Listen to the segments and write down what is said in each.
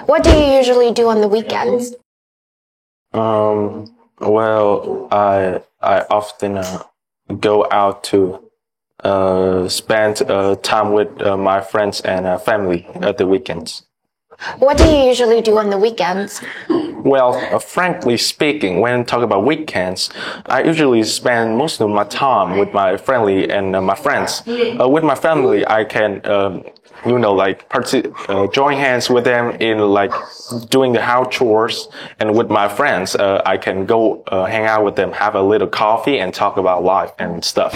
What do you usually do on the weekends? Well, I often go out to spend time with my friends and family at the weekends. What do you usually do on the weekends? Well, frankly speaking, when talking about weekends, I usually spend most of my time with my family and my friends. With my family, I can, join hands with them in like doing the house chores. And with my friends, I can go hang out with them, have a little coffee, and talk about life and stuff.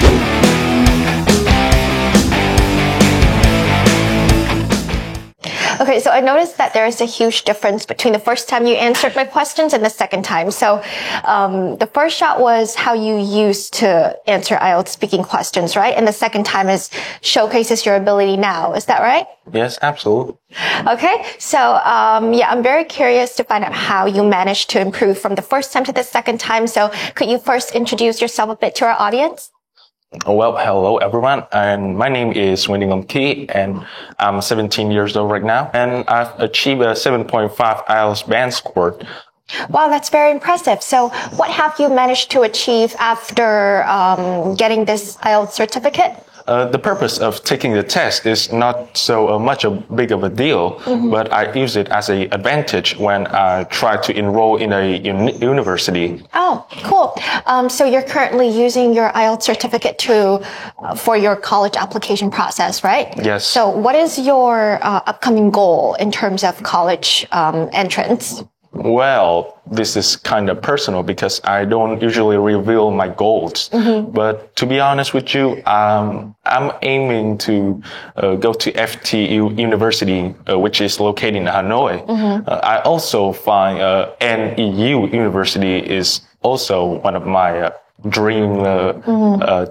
Okay, so I noticed that there is a huge difference between the first time you answered my questions and the second time. So the first shot was how you used to answer IELTS speaking questions, right? And the second time is showcases your ability now. Is that right? Yes, absolutely. Okay, so I'm very curious to find out how you managed to improve from the first time to the second time. So could you first introduce yourself a bit to our audience? Well, hello everyone, and my name is Lâm Kỳ, and I'm 17 years old right now, and I've achieved a 7.5 IELTS band score. Wow, that's very impressive. So what have you managed to achieve after getting this IELTS certificate? The purpose of taking the test is not so much a big of a deal, but I use it as an advantage when I try to enroll in a university. Oh, cool. So you're currently using your IELTS certificate for your college application process, right? Yes. So what is your upcoming goal in terms of college entrance? Well, this is kind of personal because I don't usually reveal my goals. But to be honest with you, I'm aiming to go to FTU University, which is located in Hanoi. I also find NEU University is also one of my dream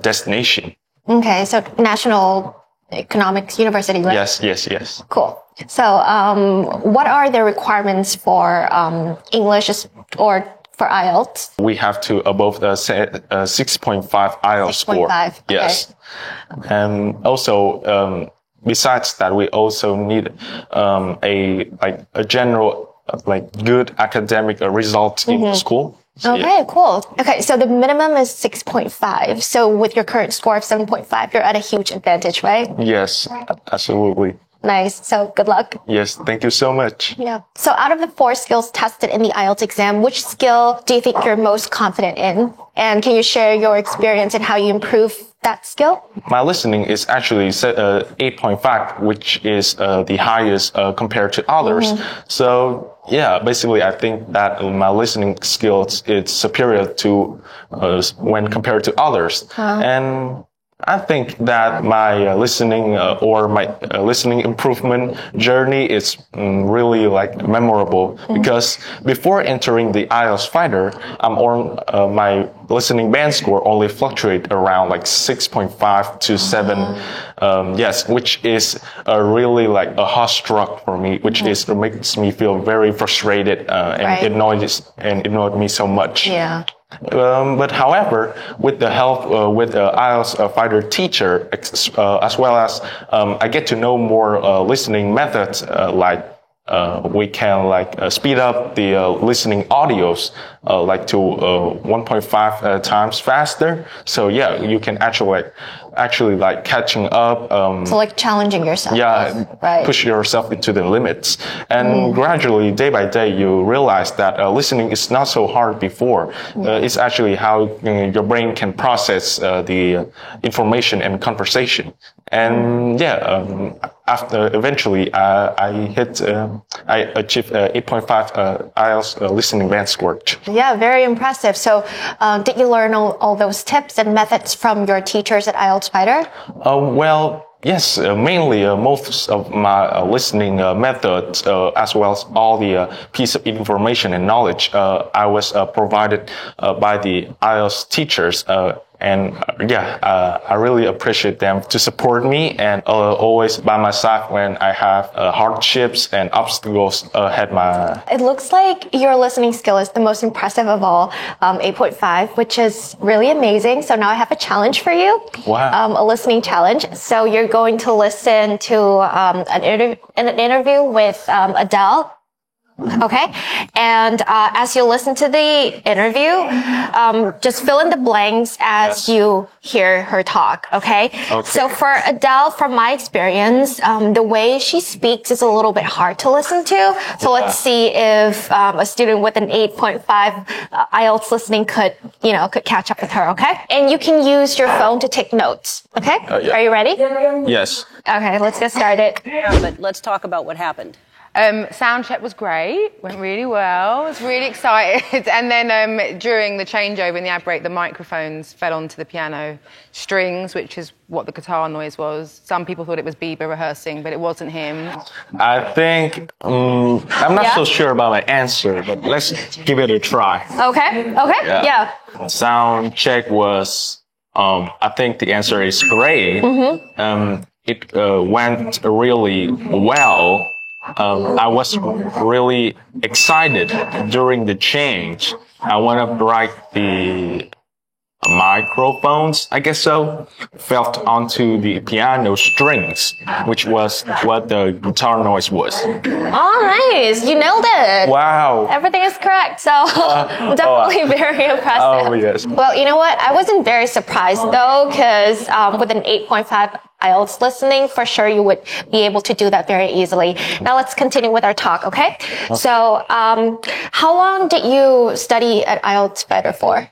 destination. Okay, so National Economics University, right? Yes. Cool. So, what are the requirements for English or for IELTS? We have to above the 6.5 IELTS score. 6.5. Okay. Yes. And also, besides that, we also need a general good academic result in school. So, okay, cool. Okay, so the minimum is 6.5. So with your current score of 7.5, you're at a huge advantage, right? Yes, absolutely. Nice. So good luck. Yes, thank you so much. Yeah. So out of the 4 skills tested in the IELTS exam, which skill do you think you're most confident in? And can you share your experience and how you improve that skill? My listening is actually 8.5, which is the highest compared to others. So yeah, basically I think that my listening skills is superior to when compared to others. And I think that my listening or my listening improvement journey is really memorable because before entering the IELTS Fighter, my listening band score only fluctuate around 6.5 to 7. Yes, which is really a hot struck for me, which makes me feel very frustrated and annoyed me so much. Yeah. But however, with the help with the IELTS Fighter teacher, as well as I get to know more listening methods, we can speed up the listening audios to 1.5 times faster. So yeah, you can actually catching up. So challenging yourself. Yeah, right. Push yourself into the limits. And gradually, day by day, you realize that listening is not so hard before. It's actually how your brain can process the information and conversation. And after eventually, I achieved 8.5 IELTS listening band score. Yeah, very impressive. So, did you learn all those tips and methods from your teachers at IELTS Fighter? Well, yes, mainly most of my listening methods, as well as all the piece of information and knowledge, I was provided by the IELTS teachers. I really appreciate them to support me and always by my side when I have hardships and obstacles ahead my. It looks like your listening skill is the most impressive of all, 8.5, which is really amazing. So now I have a challenge for you. Wow. A listening challenge. So you're going to listen to an interview with Adele. Okay. And as you listen to the interview, just fill in the blanks as you hear her talk. Okay. So for Adele, from my experience, the way she speaks is a little bit hard to listen to. So let's see if a student with an 8.5 IELTS listening could catch up with her. Okay. And you can use your phone to take notes. Okay. Are you ready? Yes. Okay. Let's get started. But let's talk about what happened. Sound check was great, went really well, I was really excited. And then during the changeover in the ad break, the microphones fell onto the piano strings, which is what the guitar noise was. Some people thought it was Bieber rehearsing, but it wasn't him. I think, I'm not so sure about my answer, but let's give it a try. Okay. Yeah. Sound check was, I think the answer is great. It went really well. I was really excited during the change. I want to write the microphones, I guess so, felt onto the piano strings, which was what the guitar noise was. Oh, nice. You nailed it. Wow. Everything is correct. So definitely very impressive. Oh, yes. Well, you know what? I wasn't very surprised though, because with an 8.5 IELTS listening, for sure you would be able to do that very easily. Now let's continue with our talk, okay? So how long did you study at IELTS Fighter for?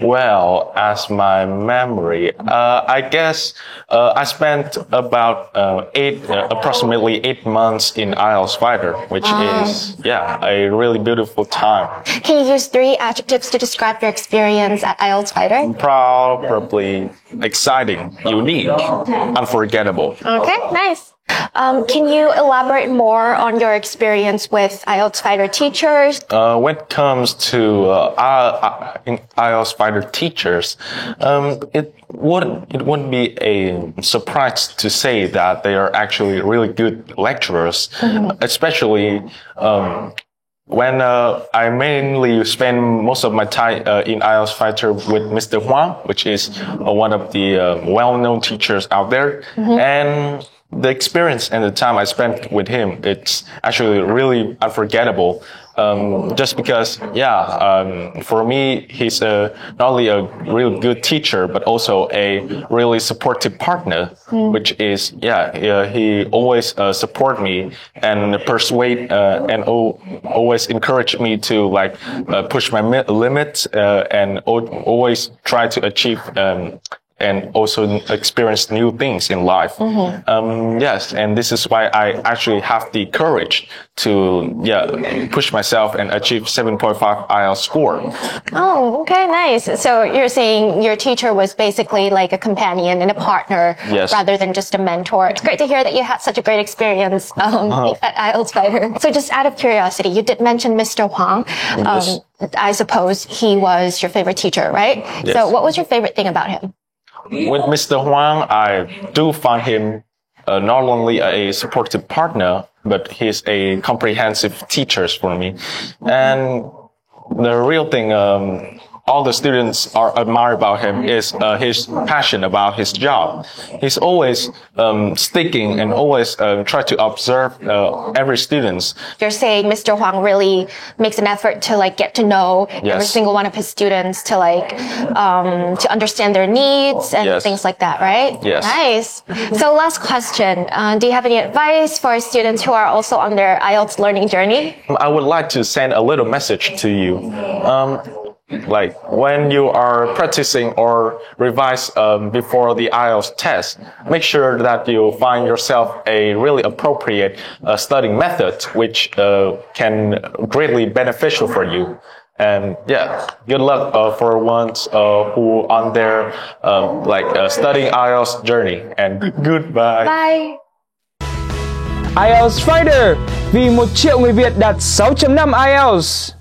Well, as my memory, I guess I spent about approximately 8 months in IELTS Fighter, which is, a really beautiful time. Can you use 3 adjectives to describe your experience at IELTS Fighter? Probably exciting, unique, unforgettable. Okay, nice. Can you elaborate more on your experience with IELTS Fighter teachers? When it comes to IELTS Fighter teachers, it wouldn't be a surprise to say that they are actually really good lecturers, especially when I mainly spend most of my time in IELTS Fighter with Mr. Huang, which is one of the well-known teachers out there, and the experience and the time I spent with him, it's actually really unforgettable. Just because, for me, he's not only a real good teacher, but also a really supportive partner, which is, he always support me and persuade, and always encourage me to push my limits, and always try to achieve, and also experience new things in life. Yes, and this is why I actually have the courage to push myself and achieve 7.5 IELTS score. Oh, okay, nice. So you're saying your teacher was basically like a companion and a partner, rather than just a mentor. It's great to hear that you had such a great experience at IELTS Fighter. So just out of curiosity, you did mention Mr. Huang. I suppose he was your favorite teacher, right? Yes. So what was your favorite thing about him? With Mr. Huang, I do find him not only a supportive partner, but he's a comprehensive teacher for me. And the real thing all the students admire about him is his passion about his job. He's always sticking and always try to observe every student. You're saying Mr. Huang really makes an effort to get to know every single one of his students, to to understand their needs and things like that, right? Yes. Nice. So last question. Do you have any advice for students who are also on their IELTS learning journey? I would like to send a little message to you. Like when you are practicing or revise before the IELTS test, make sure that you find yourself a really appropriate studying method, which can greatly beneficial for you. And good luck for ones who on their studying IELTS journey. And goodbye. Bye. IELTS Fighter, vì 1 triệu người Việt đạt 6.5 IELTS.